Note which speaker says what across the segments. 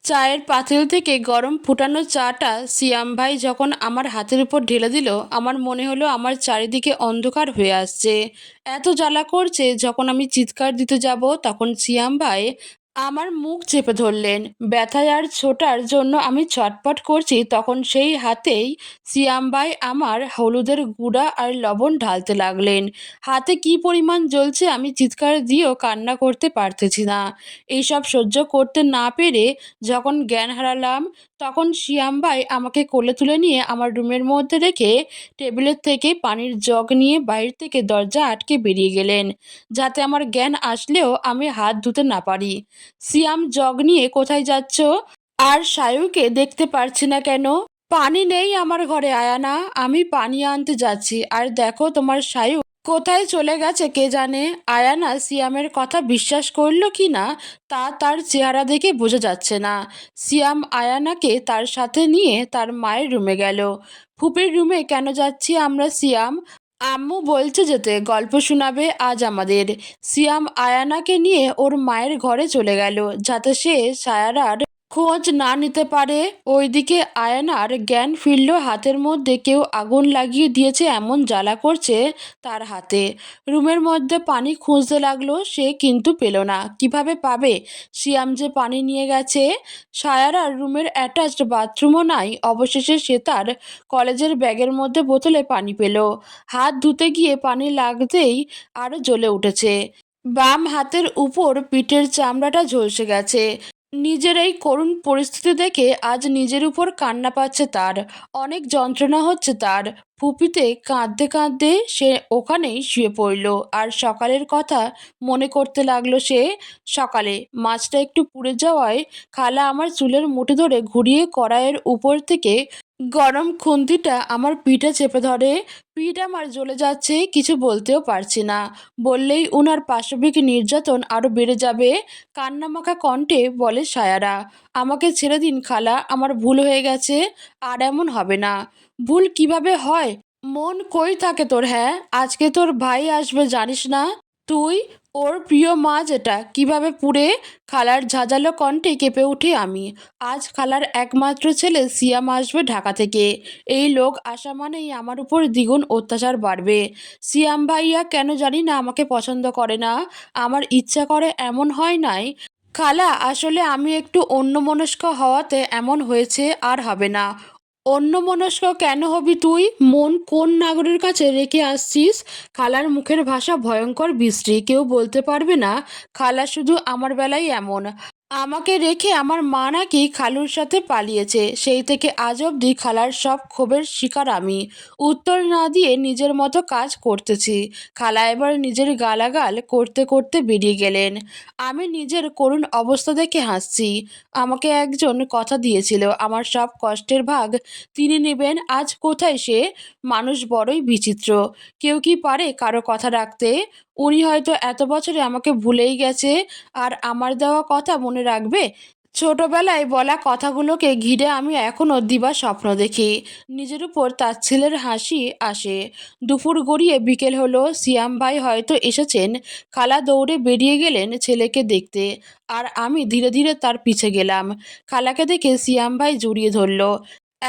Speaker 1: চায়ের পাতিল থেকে গরম ফুটানো চাটা সিয়াম ভাই যখন আমার হাতের উপর ঢেলে দিল, আমার মনে হলো আমার চারিদিকে অন্ধকার হয়ে আসছে। এত জ্বালা করছে, যখন আমি চিৎকার দিতে যাব তখন সিয়াম ভাই আমার মুখ চেপে ধরলেন। ব্যথায় আর ছোটার জন্য আমি ছটপট করছি, তখন সেই হাতেই সিয়াম ভাই আমার হলুদের গুঁড়া আর লবণ ঢালতে লাগলেন। হাতে কি পরিমাণ জ্বলছে আমি চিৎকার দিয়েও কান্না করতে পারতেছি না। এইসব সহ্য করতে না পেরে যখন জ্ঞান হারালাম, তখন শিয়াম ভাই আমাকে কোলে তুলে নিয়ে আমার রুমের মধ্যে রেখে টেবিলের থেকে পানির জগ নিয়ে বাইরে থেকে দরজা আটকে বেরিয়ে গেলেন, যাতে আমার জ্ঞান আসলেও আমি হাত ধুতে না পারি। সিয়াম, জগ নিয়ে কোথায় যাচ্ছ? আর সায়ুকে দেখতে পারছি না কেন? পানি নেই আমার ঘরে আয়ানা, আমি পানি আনতে যাচ্ছি। আর দেখো তোমার সায়ু কোথায় চলে গেছে কে জানে। আয়ানা সিয়ামের কথা বিশ্বাস করলো কি না তা তার চেহারা দেখে বোঝা যাচ্ছে না। সিয়াম আয়ানাকে তার সাথে নিয়ে তার মায়ের রুমে গেল। ফুপির রুমে কেন যাচ্ছি আমরা সিয়াম? আম্মু বলছে যেতে, গল্প শোনাবে আজ আমাদের। সিয়াম আয়ানাকে নিয়ে ওর মায়ের ঘরে চলে গেল, যাতে সে সায়ারার খোঁজ না নিতে পারে। ওইদিকে আয়নার জ্ঞান ফিরল, হাতের মধ্যে কেউ আগুন লাগিয়ে দিয়েছে, এমন জ্বালা করছে তার হাতে। রুমের মধ্যে পানি খুঁজতে লাগলো সে, কিন্তু পেল না। কিভাবে পাবে? শিয়াম যে পানি নিয়ে গেছে। সায়ারার রুমের অ্যাটাচড বাথরুমও নাই। অবশেষে সে তার কলেজের ব্যাগের মধ্যে বোতলে পানি পেল। হাত ধুতে গিয়ে পানি লাগতেই আরও জ্বলে উঠেছে। বাম হাতের উপর পিঠের চামড়াটা ঝলসে গেছে। নিজের এই করুণ পরিস্থিতি দেখে আজ নিজের উপর কান্না পাচ্ছে তার। অনেক যন্ত্রণা হচ্ছে তার। ফুপিতে কাঁদতে কাঁদতে সে ওখানেই শুয়ে পড়ল। আর সকালের কথা মনে করতে লাগলো সে। সকালে মাছটা একটু পুড়ে যাওয়ায় খালা আমার চুলের মুঠি ধরে ঘুরিয়ে কড়াইয়ের উপর থেকে গরম খুন্তিটা আমার পিঠে চেপে ধরে। পিঠ আমার জ্বলে যাচ্ছে, কিছু বলতেও পারছি না। বললেই উনার পাশবিক নির্যাতন আরও বেড়ে যাবে। কান্নামাখা কণ্ঠে বলে সায়ারা, আমাকে ছেড়ে দিন খালা, আমার ভুল হয়ে গেছে, আর এমন হবে না। ভুল কিভাবে হয়? মন কই থাকে তোর? হ্যাঁ, আজকে তোর ভাই আসবে জানিস না তুই? ওর প্রিয় মা যেটা কিভাবে পুড়ে। খালার ঝাঁঝালো কণ্ঠে কেঁপে উঠি আমি। আজ খালার একমাত্র ছেলে সিয়াম আসবে ঢাকা থেকে। এই লোক আসা মানেই আমার উপর দ্বিগুণ অত্যাচার বাড়বে। সিয়াম ভাইয়া কেন জানি না আমাকে পছন্দ করে না। আমার ইচ্ছা করে এমন হয় নাই। খালা, আসলে আমি একটু অন্যমনস্ক হওয়াতে এমন হয়েছে, আর হবে না। অন্যমনস্ক কেন হবি তুই? মন কোন নাগরের কাছে রেখে আসছিস? খালার মুখের ভাষা ভয়ঙ্কর বিশ্রী, কেউ বলতে পারবে না খালা শুধু আমার বেলায় এমন। আমাকে রেখে আমার মা নাকি খালুর সাথে পালিয়েছে, সেই থেকে আজ অবধি খালার সব ক্ষোভের শিকার আমি। উত্তর না দিয়ে নিজের মতো কাজ করতেছি। খালা এবার নিজের গালাগাল করতে করতে বেরিয়ে গেলেন। আমি নিজের করুণ অবস্থা দেখে হাসছি। আমাকে একজন কথা দিয়েছিল আমার সব কষ্টের ভাগ তিনি নেবেন। আজ কোথায় সে? মানুষ বড়ই বিচিত্র। কেউ কি পারে কারো কথা রাখতে? উনি হয়তো এত বছরে আমাকে ভুলেই গেছে, আর আমার দেওয়া কথা মনে রাখবে? ছোটবেলায় বলা কথাগুলোকে ঘিরে আমি এখনও দিবা স্বপ্ন দেখি। নিজের উপর তাচ্ছিল্যের হাসি আসে। দুপুর গড়িয়ে বিকেল হলো, সিয়াম ভাই হয়তো এসেছেন। খালা দৌড়ে বেরিয়ে গেলেন ছেলেকে দেখতে, আর আমি ধীরে ধীরে তার পিছে গেলাম। খালাকে দেখে সিয়াম ভাই জড়িয়ে ধরল।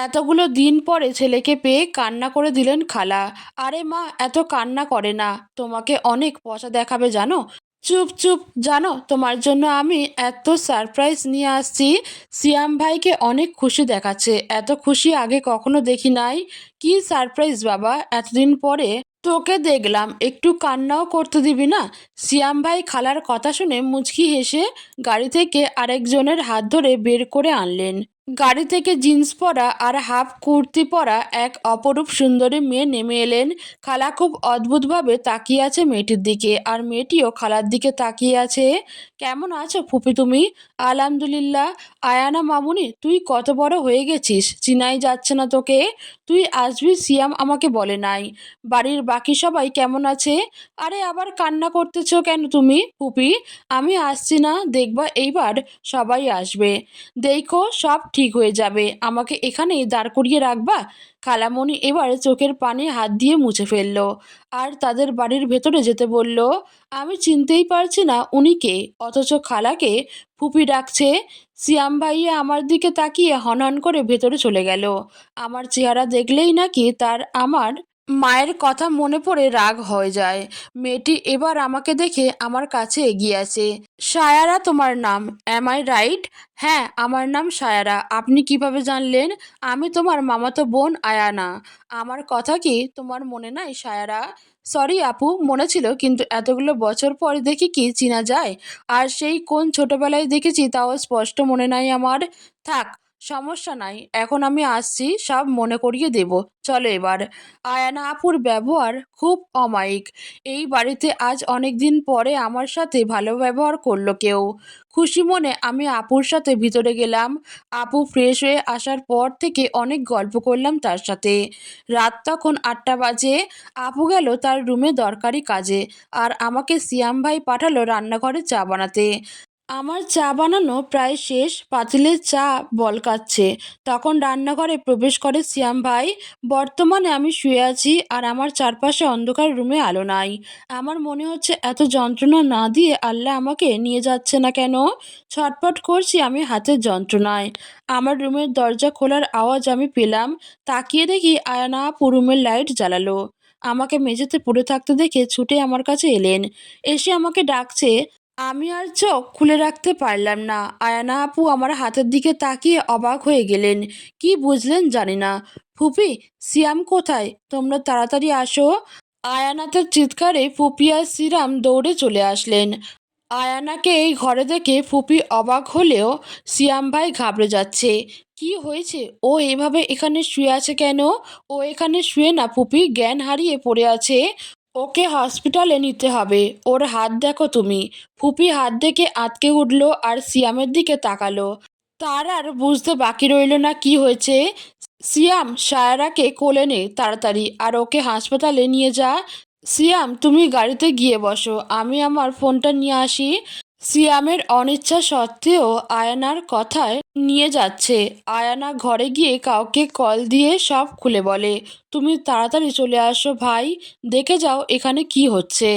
Speaker 1: এতগুলো দিন পরে ছেলেকে পেয়ে কান্না করে দিলেন খালা। আরে মা, এত কান্না করে না, তোমাকে অনেক পচা দেখাবে জানো। চুপ চুপ, জানো তোমার জন্য আমি এত সারপ্রাইজ নিয়ে আসছি। সিয়াম ভাইকে অনেক খুশি দেখাচ্ছে, এত খুশি আগে কখনো দেখি নাই। কি সারপ্রাইজ বাবা, এতদিন পরে তোকে দেখলাম, একটু কান্নাও করতে দিবি না? সিয়াম ভাই খালার কথা শুনে মুচকি হেসে গাড়ি থেকে আরেকজনের হাত ধরে বের করে আনলেন। গাড়ি থেকে জিন্স পরা আর হাফ কুর্তি পরা এক অপরূপ সুন্দরী মেয়ে নেমে এলেন। খালা খুব অদ্ভুতভাবে তাকিয়ে আছে মেয়েটির দিকে, আর মেয়েটিও খালার দিকে তাকিয়ে আছে। কেমন আছো ফুপি তুমি? আলহামদুলিল্লাহ। আয়ানা মামুনি, তুই কত বড় হয়ে গেছিস, চিনাই যাচ্ছে না তোকে। তুই আসবি সিয়াম আমাকে বলে নাই। বাড়ির বাকি সবাই কেমন আছে? আরে আবার কান্না করতেছো কেন তুমি ফুপি? আমি আসছি না, দেখবা এইবার সবাই আসবে। দেখো সব ঠিক হয়ে যাবে, আমাকে এখানেই দাঁড় করিয়ে রাখবা? খালামণি এবার চোখের পানি হাত দিয়ে মুছে ফেলল আর তাদের বাড়ির ভেতরে যেতে বলল। আমি চিনতেই পারছি না উনি কে, অথচ খালাকে ফুপি ডাকছে। সিয়াম ভাইয়া আমার দিকে তাকিয়ে হনহন করে ভেতরে চলে গেল। আমার চেহারা দেখলেই নাকি তার আমার মায়ের কথা মনে পড়ে রাগ হয়ে যায়। মেয়েটি এবার আমাকে দেখে আমার কাছে এগিয়ে আসে। সায়ারা তোমার নাম, অ্যাম আই রাইট? হ্যাঁ, আমার নাম সায়ারা। আপনি কিভাবে জানলেন? আমি তোমার মামাতো বোন আয়ানা। আমার কথা কি তোমার মনে নাই সায়ারা? সরি আপু, মনে ছিল, কিন্তু এতগুলো বছর পর দেখি কি চিনা যায়। আর সেই কোন ছোটবেলায় দেখেছি তাও স্পষ্ট মনে নাই আমার। থাক, সমস্যা নাই, এখন আমি আসছি, সব মনে করিয়ে দেব। চলো এবার। আয়ানা আপুর ব্যবহার খুব অমায়িক। এই বাড়িতে আজ অনেক দিন পরে আমার সাথে ভালো ব্যবহার করলো কেউ। খুশি মনে আমি আপুর সাথে ভিতরে গেলাম। আপু ফ্রেশ হয়ে আসার পর থেকে অনেক গল্প করলাম তার সাথে। রাত তখন 8টা বাজে। আপু গেল তার রুমে দরকারি কাজে, আর আমাকে সিয়াম ভাই পাঠালো রান্নাঘরে চা বানাতে। আমার চা বানানো প্রায় শেষ, পাতিলে চা বলকাচ্ছে। তখন রান্নাঘরে প্রবেশ করে সিয়াম ভাই। বর্তমানে আমি শুয়ে আছি আর আমার চারপাশে অন্ধকার, রুমে আলো নাই। আমার মনে হচ্ছে এত যন্ত্রণা না দিয়ে আল্লাহ আমাকে নিয়ে যাচ্ছে না কেন। ছটফট করছি আমি হাতের যন্ত্রণায়। আমার রুমের দরজা খোলার আওয়াজ আমি পেলাম। তাকিয়ে দেখি আয়ানা আপু রুমের লাইট জ্বালালো। আমাকে মেঝেতে পড়ে থাকতে দেখে ছুটে আমার কাছে এলেন। এসে আমাকে ডাকছে। আমি আর চোখ খুলে রাখতে পারলাম না। আয়ানা আপু আমার হাতের দিকে তাকিয়ে অবাক হয়ে গেলেন। কি বুঝলেন জানি না। ফুপি, সিয়াম কোথায়? তোমরা তাড়াতাড়ি আসো। আয়ানাতের চিৎকারে ফুপি আর সিরাম দৌড়ে চলে আসলেন। আয়ানাকে এই ঘরে দেখে ফুপি অবাক হলেও সিয়াম ভাই ঘাবড়ে যাচ্ছে। কি হয়েছে? ও এভাবে এখানে শুয়ে আছে কেন? ও এখানে শুয়ে না ফুপি, জ্ঞান হারিয়ে পড়ে আছে। ওকে হসপিটালে নিতে হবে। ওর হাত দেখো তুমি। ফুপি হাত দেখে আঁতকে উঠল আর সিয়ামের দিকে তাকালো। তার আর বুঝতে বাকি রইল না কি হয়েছে। সিয়াম, সায়রাকে কোলে নে তাড়াতাড়ি, আর ওকে হাসপাতালে নিয়ে যা। সিয়াম, তুমি গাড়িতে গিয়ে বসো, আমি আমার ফোনটা নিয়ে আসি। সিয়ামের অনিচ্ছা সত্ত্বেও আয়ানার কথায় নিয়ে যাচ্ছে। আয়ানা ঘরে গিয়ে কাউকে কল দিয়ে সব খুলে বলে। তুমি তাড়াতাড়ি চলে আসো ভাই, দেখে যাও এখানে কি হচ্ছে।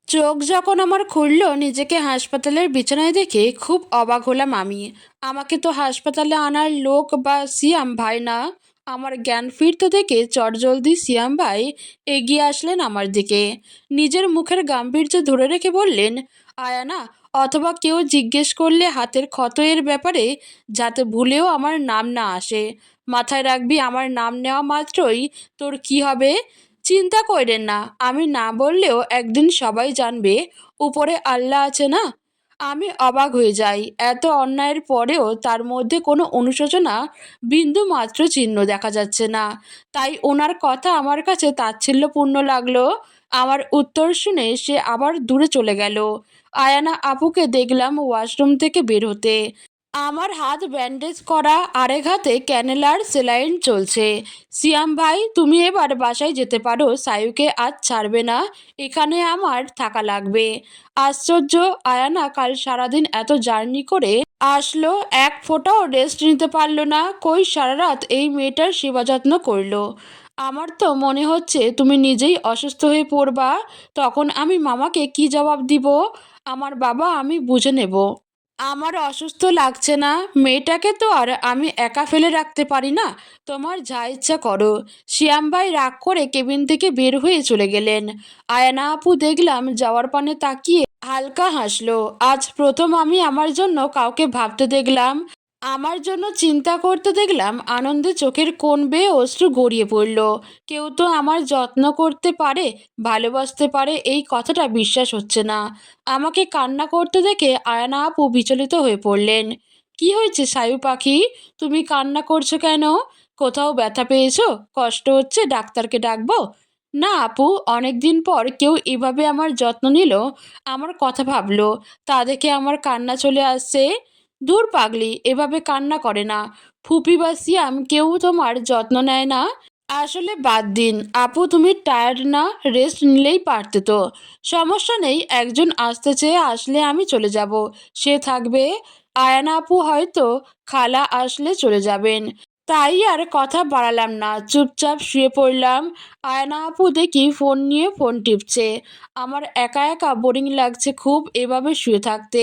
Speaker 1: চোখ যখন আমার খুলল নিজেকে হাসপাতালের বিছানায় দেখে খুব অবাক হলাম আমি। আমাকে তো হাসপাতালে আনার লোক বা সিয়াম ভাই না। আমার জ্ঞান ফিরতে দেখে চটজলদি সিয়াম ভাই এগিয়ে আসলেন আমার দিকে। নিজের মুখের গাম্ভীর্য ধরে রেখে বললেন, আয়ানা, অথবা কেউ জিজ্ঞেস করলে হাতের ক্ষতের ব্যাপারে যাতে ভুলেও আমার নাম না আসে। মাথায় রাখবি, আমার নাম নেওয়া মাত্রই তোর কি হবে। চিন্তা কইরেন না, আমি না বললেও একদিন সবাই জানবে। উপরে আল্লাহ আছে না। আমি অবাক হয়ে যাই। এত অন্যায়ের পরেও তার মধ্যে কোনো অনুশোচনা, বিন্দু মাত্র চিহ্ন দেখা যাচ্ছে না। তাই ওনার কথা আমার কাছে তাচ্ছিল্যপূর্ণ লাগলো। আমার উত্তর শুনে সে আবার দূরে চলে গেল। আয়ানা আপুকে দেখলাম ওয়াশরুম থেকে বের হতে। আমার হাত ব্যান্ডেজ করা, আরেক হাতে ক্যানেলার সেলাইন চলছে। সিয়াম ভাই, তুমি এবার বাসায় যেতে পারো, সায়ুকে আজ ছাড়বে না, এখানে আমার থাকা লাগবে। আশ্চর্য, আয়ানা কাল সারাদিন এত জার্নি করে আসলো, এক ফোঁটাও রেস্ট নিতে পারলো না। কই সারা রাত এই মেয়েটার সেবা যত্ন করলো। আমার তো মনে হচ্ছে তুমি নিজেই অসুস্থ হয়ে পড়বা। তখন আমি মামাকে কি জবাব দিব? আমার বাবা, আমি বুঝে নেব। আমার অসুস্থ লাগছে না, মেয়েটাকে তো আর আমি একা ফেলে রাখতে পারি না। তোমার যা ইচ্ছা করো। শিয়াম ভাই রাগ করে কেবিন থেকে বের হয়ে চলে গেলেন। আয়না আপু দেখলাম যাওয়ার পানে তাকিয়ে হালকা হাসলো। আজ প্রথম আমি আমার জন্য কাউকে ভাবতে দেখলাম, আমার জন্য চিন্তা করতে দেখলাম। আনন্দে চোখের কোণ বেয়ে অশ্রু গড়িয়ে পড়ল। কেউ তো আমার যত্ন করতে পারে, ভালোবাসতে পারে, এই কথাটা বিশ্বাস হচ্ছে না। আমাকে কান্না করতে দেখে আয়ানা আপু বিচলিত হয়ে পড়লেন। কি হয়েছে সায়ু পাখি? তুমি কান্না করছো কেন? কোথাও ব্যথা পেয়েছো? কষ্ট হচ্ছে? ডাক্তারকে ডাকবো? না আপু, অনেক দিন পর কেউ এভাবে আমার যত্ন নিল, আমার কথা ভাবলো, তা দেখে আমার কান্না চলে আসছে। দূর পাগলি, এভাবে কান্না করে না। ফুপি বা সিয়াম কেউ তোমার যত্ন নেয় না? আসলে বাদ দিন আপু, তুমি টায়ার্ড না, রেস্ট নিলেই পারতে তো। সমস্যা নেই, একজন আসতে চেয়ে আসলে আমি চলে যাব, সে থাকবে। আয়ানা আপু হয়তো খালা আসলে চলে যাবেন। তাই আর কথা বাড়ালাম না, চুপচাপ শুয়ে পড়লাম। আয়না আপু দেখি ফোন নিয়ে ফোন টিপছে। আমার একা একা বোরিং লাগছে খুব এভাবে শুয়ে থাকতে।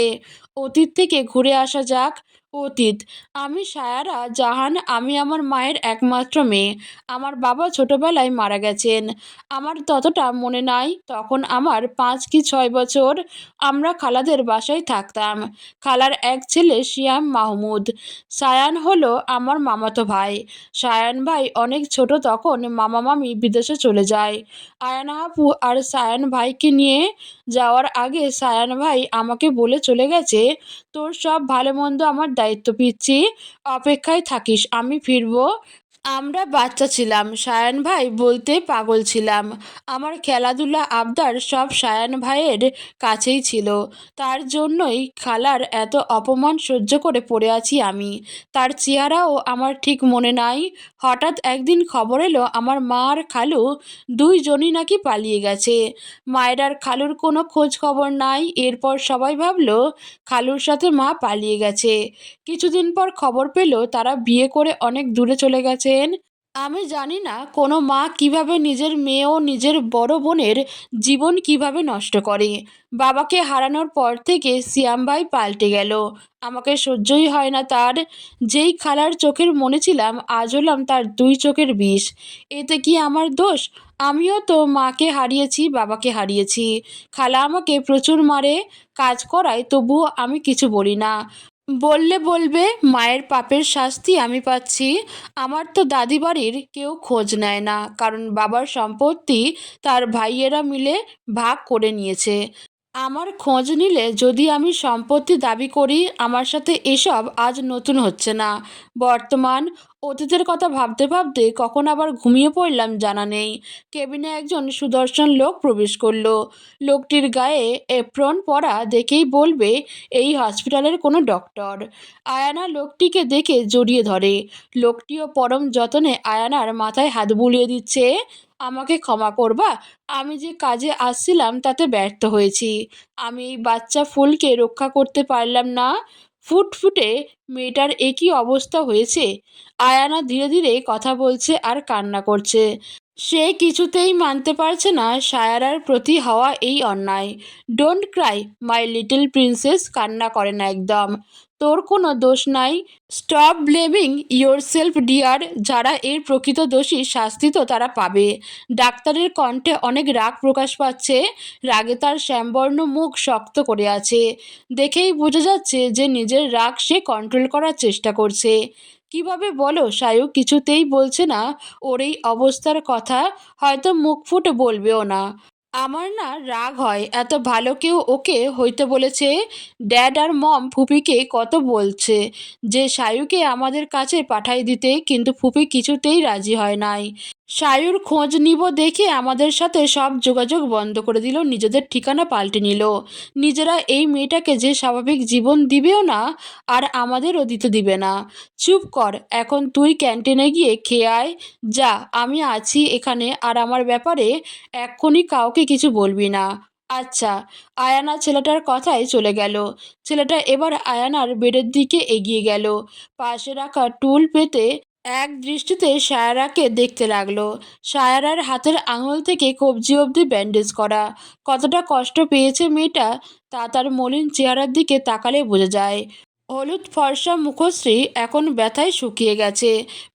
Speaker 1: অতীত থেকে ঘুরে আসা যাক। অতীত, আমি সায়ারা জাহান, আমি আমার মায়ের একমাত্র মেয়ে। আমার বাবা ছোটবেলায় মারা গেছেন। আমার ততটা মনে নাই, তখন আমার 5 কি 6 বছর। আমরা খালাদের বাসায় থাকতাম। খালার এক ছেলে শিয়াম মাহমুদ। সায়ান হলো আমার মামাতো ভাই। সায়ান ভাই অনেক ছোট তখন মামা মামি বিদেশে চলে যায়। আয়ানা আপু আর সায়ান ভাইকে নিয়ে যাওয়ার আগে সায়ান ভাই আমাকে বলে চলে গেছে, তোর সব ভালো মন্দ আমার দায়িত্ব পিচ্ছি, অপেক্ষায় থাকিস, আমি ফিরবো। আমরা বাচ্চা ছিলাম, সায়ান ভাই বলতে পাগল ছিলাম। আমার খেলাধুলা আবদার সব সায়ান ভাইয়ের কাছেই ছিল। তার জন্যই খালার এত অপমান সহ্য করে পড়ে আছি আমি। তার চেহারাও আমার ঠিক মনে নাই। হঠাৎ একদিন খবর এলো আমার মা আর খালু দুইজনই নাকি পালিয়ে গেছে। মায়ের আর খালুর কোনো খোঁজ খবর নাই। এরপর সবাই ভাবলো খালুর সাথে মা পালিয়ে গেছে। কিছুদিন পর খবর পেল তারা বিয়ে করে অনেক দূরে চলে গেছেন। আমি জানি না কোনো মা কিভাবে নিজের মেয়ে ও নিজের বড় বোনের জীবন কিভাবে নষ্ট করে। বাবাকে হারানোর পর থেকে সিয়াম ভাই পাল্টে গেল। আমাকে সহ্যই হয় না তার। যেই খালার চোখের মনে ছিলাম আজ হলাম তার দুই চোখের বিষ। এতে কি আমার দোষ? আমিও তো মাকে হারিয়েছি, বাবাকে হারিয়েছি। খালা আমাকে প্রচুর মারে, কাজ করায়, তবুও আমি কিছু বলি না। বললে বলবে মায়ের পাপের শাস্তি আমি পাচ্ছি। আমার তো দাদি বাড়ির কেউ খোঁজ নেয় না, কারণ বাবার সম্পত্তি তার ভাইয়েরা মিলে ভাগ করে নিয়েছে। আমার খোঁজ নিলে যদি আমি সম্পত্তি দাবি করি, আমার সাথে এসব আজ নতুন হচ্ছে না, বর্তমান। অতীতের কথা ভাবতে ভাবতে কখন আবার ঘুমিয়ে পড়লাম জানা নেই। কেবিনে একজন সুদর্শন লোক প্রবেশ করলো। লোকটির গায়ে এপ্রন পরা দেখেই বলবে এই হসপিটালের কোনো ডক্টর। আয়ানা লোকটিকে দেখে জড়িয়ে ধরে। লোকটিও পরম যতনে আয়ানার মাথায় হাত বুলিয়ে দিচ্ছে। আমাকে ক্ষমা করবা, আমি যে কাজে আসছিলাম তাতে ব্যর্থ হয়েছি। আমি এই বাচ্চা ফুলকে রক্ষা করতে পারলাম না। ফুটফুটে মেয়েটার একই অবস্থা হয়েছে। আয়ানা ধীরে ধীরে কথা বলছে আর কান্না করছে। সে কিছুতেই মানতে পারছে না সায়ারার প্রতি হওয়া এই অন্যায়। Don't cry my little princess, কান্না করে না একদম। তোর কোনো দোষ নাই। Stop blaming yourself dear. যারা এর প্রকৃত দোষী শাস্তি তো তারা পাবে। ডাক্তারের কণ্ঠে অনেক রাগ প্রকাশ পাচ্ছে। রাগে তার শ্যামবর্ণ মুখ শক্ত করে আছে। দেখেই বোঝা যাচ্ছে যে নিজের রাগ সে কন্ট্রোল করার চেষ্টা করছে। কিভাবে বলো, সায়ু কিছুতেই বলছে না ওর এই অবস্থার কথা, হয়তো মুখ ফুটে বলবেও না। আমার না রাগ হয়, এত ভালো কেউ ওকে হইতে বলেছে। ড্যাড আর মম ফুপিকে কত বলছে যে সায়ুকে আমাদের কাছে পাঠাই দিতে, কিন্তু ফুপি কিছুতেই রাজি হয় নাই। সায়ুর খোঁজ নিব দেখে আমাদের সাথে সব যোগাযোগ বন্ধ করে দিল, নিজেদের ঠিকানা পাল্টে নিল। নিজেরা এই মেয়েটাকে যে স্বাভাবিক জীবন দিবেও না, আর আমাদেরও দিতে দিবে না। চুপ কর, এখন তুই ক্যান্টিনে গিয়ে খেয়ে আয়। যা, আমি আছি এখানে, আর আমার ব্যাপারে এক্ষুনি কাউকে কিছু বলবি না। আচ্ছা। আয়ানা ছেলেটার কথায় চলে গেল। ছেলেটা এবার আয়ানার বেডের দিকে এগিয়ে গেল। পাশে রাখা টুল পেতে এক দৃষ্টিতে সায়ারাকে দেখতে লাগলো। সায়ারার হাতের আঙুল থেকে কবজি অবধি ব্যান্ডেজ করা। কতটা কষ্ট পেয়েছে মেয়েটা তা তার মলিন চেহারার দিকে তাকালে বোঝা যায়। হলুদ ফর্সা মুখশ্রী এখন ব্যথায় শুকিয়ে গেছে।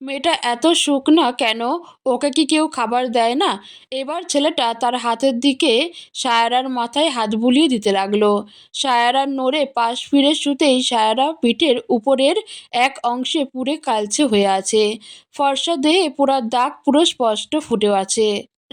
Speaker 1: মেয়েটা এত শুকনা কেন? ওকে কি কেউ খাবার দেয় না? এবার ছেলেটা তার হাতের দিকে সায়ারার মাথায় হাত বুলিয়ে দিতে লাগলো। সায়ারার নড়ে পাশ ফিরে শুতেই সায়ারা পিঠের উপরের এক অংশে পুড়ে কালচে হয়ে আছে। ফর্সা দেহে পোড়া দাগ পুরো স্পষ্ট ফুটেও আছে।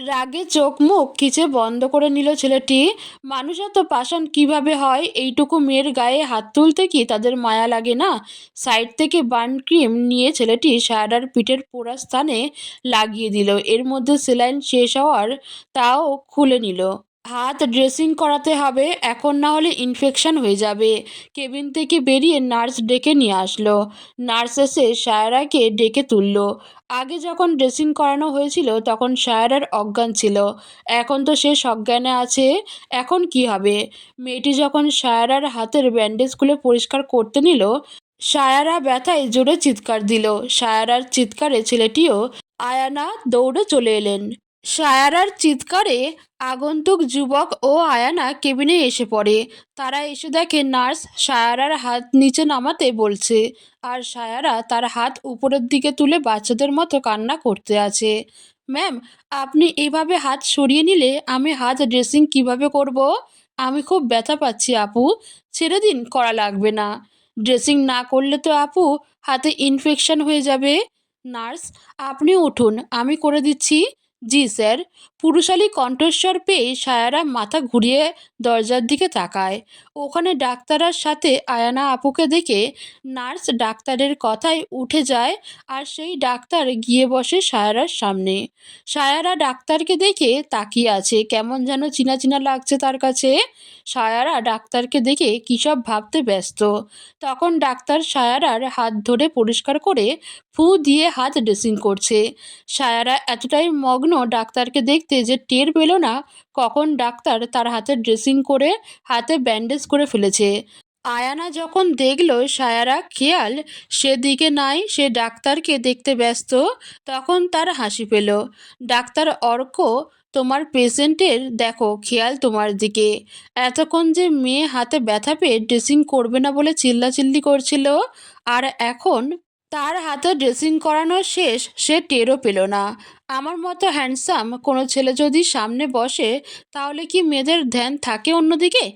Speaker 1: রাগে চোখ মুখ খিচে বন্ধ করে নিল ছেলেটি। মানুষ এত পাষাণ কিভাবে হয়? এইটুকু মেয়ের গায়ে হাত তুলতে কি তাদের মায়া লাগে না? সাইড থেকে বার্ন ক্রিম নিয়ে ছেলেটি সায়রার পিঠের পোড়া স্থানে লাগিয়ে দিল। এর মধ্যে সেলাইন শেষ হওয়ার তাও খুলে নিল। হাত ড্রেসিং করাতে হবে এখন, না হলে ইনফেকশন হয়ে যাবে। কেবিন থেকে বেরিয়ে নার্স ডেকে নিয়ে আসলো। নার্স এসে সায়রাকে ডেকে তুলল। আগে যখন ড্রেসিং করানো হয়েছিল তখন সায়রার অজ্ঞান ছিল, এখন তো সে সজ্ঞানে আছে। এখন কি হবে? মেয়েটি যখন সায়রার হাতের ব্যান্ডেজ খুলে পরিষ্কার করতে নিল সায়ারা ব্যথায় জোরে চিৎকার দিল। সায়ারার চিৎকারে ছেলেটিও আয়ানা দৌড়ে চলে এলেন। সায়ারার চিৎকারে আগন্তুক যুবক ও আয়ানা কেবিনে এসে পড়ে। তারা এসে দেখে নার্স সায়ারার হাত নিচে নামাতে বলছে, আর সায়ারা তার হাত উপরের দিকে তুলে বাচ্চাদের মতো কান্না করতে আছে। ম্যাম, আপনি এইভাবে হাত সরিয়ে নিলে আমি হাত ড্রেসিং কিভাবে করব? আমি খুব ব্যথা পাচ্ছি আপু, ছেড়ে দিন, করা লাগবে না। ড্রেসিং না করলে তো আপু হাতে ইনফেকশন হয়ে যাবে। নার্স, আপনি উঠুন, আমি করে দিচ্ছি। জি স্যার। পুরুষালী কণ্ঠস্বর পেয়ে সায়ারা মাথা ঘুরিয়ে দরজার দিকে তাকায়। ওখানে ডাক্তারের সাথে আয়ানা আপুকে দেখে নার্স ডাক্তারের কথায় উঠে যায়, আর সেই ডাক্তার গিয়ে বসে সায়ারার সামনে। সায়ারা ডাক্তারকে দেখে তাকিয়ে আছে, কেমন যেন চিনা চিনা লাগছে তার কাছে। সায়ারা ডাক্তারকে দেখে কী সব ভাবতে ব্যস্ত। তখন ডাক্তার সায়ারার হাত ধরে পরিষ্কার করে ফু দিয়ে হাত ড্রেসিং করছে। সায়ারা এতটাই মগ্ন ডাক্তারকে দেখতে যে টের পেল না কখন ডাক্তার তার হাতে ড্রেসিং করে হাতে ব্যান্ডেজ করে ফেলেছে। আয়ানা যখন দেখল সায়ারা খেয়াল সেদিকে নাই, সে ডাক্তারকে দেখতে ব্যস্ত, তখন তার হাসি পেল। ডাক্তার অর্ক, তোমার পেশেন্টের দেখো খেয়াল তোমার দিকে। এতক্ষণ যে মেয়ে হাতে ব্যথা পেয়ে ড্রেসিং করবে না বলে চিল্লাচিল্লি করছিল, আর এখন তার হাতে ড্রেসিং করানো শেষ, সে টেরও পেল না। আমার মতো হ্যান্ডসাম কোনো ছেলে যদি সামনে বসে তাহলে কি মেয়েদের ধ্যান থাকে অন্যদিকে?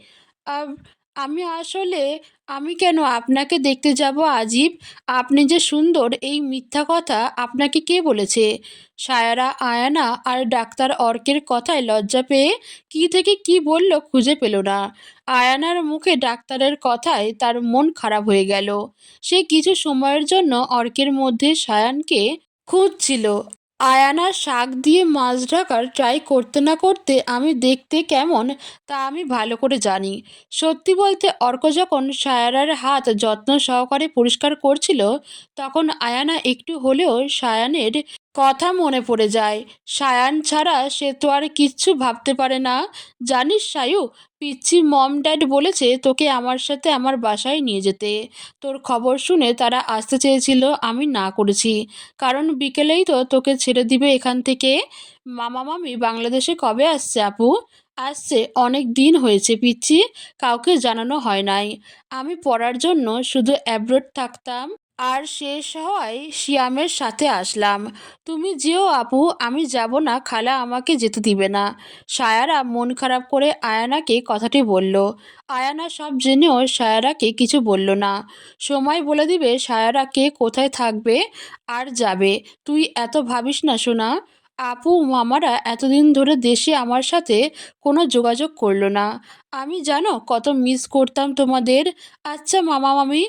Speaker 1: আব- আমি আসলে আমি কেন আপনাকে দেখতে যাব আজীব? আপনি যে সুন্দর এই মিথ্যা কথা আপনাকে কে বলেছে? সায়ারা আয়ানা আর ডাক্তার অর্কের কথায় লজ্জা পেয়ে কী থেকে কী বলল খুঁজে পেল না। আয়ানার মুখে ডাক্তারের কথায় তার মন খারাপ হয়ে গেল। সে কিছু সময়ের জন্য অর্কের মধ্যে সায়ানকে খুঁজছিল। আয়ানা শাক দিয়ে মাছ ঢাকার ট্রাই করতে না করতে আমি দেখতে কেমন তা আমি ভালো করে জানি। সত্যি বলতে অর্ক যখন সায়ারার হাত যত্ন সহকারে পরিষ্কার করছিল, তখন আয়ানা একটু হলেও সায়ানের কথা মনে পড়ে যায়। সায়ান ছাড়া সে তো আর কিচ্ছু ভাবতে পারে না। জানিস সায়ু, পিচ্ছি মম ড্যাড বলেছে তোকে আমার সাথে আমার বাসায় নিয়ে যেতে। তোর খবর শুনে তারা আসতে চেয়েছিল, আমি না করেছি, কারণ বিকেলেই তো তোকে ছেড়ে দিবে এখান থেকে। মামা মামি বাংলাদেশে কবে আসছে আপু? আসছে অনেক দিন হয়েছে পিচ্ছি, কাউকে জানানো হয় নাই। আমি পড়ার জন্য শুধু অ্যাব্রোড থাকতাম, আর শেষ হওয়ায় শিয়ামের সাথে আসলাম। তুমি যেও আপু, আমি যাব না, খালা আমাকে যেতে দিবে না। সায়ারা মন খারাপ করে আয়ানাকে কথাটি বলল। আয়ানা সব জেনেও সায়ারাকে কিছু বলল না। সময় বলে দিবে সায়ারা কে কোথায় থাকবে আর যাবে। তুই এত ভাবিস না সোনা। আপু মামারা এতদিন ধরে দেশে আমার সাথে কোনো যোগাযোগ করলো না। আমি জানো কত মিস করতাম তোমাদের। আচ্ছা মামা মামি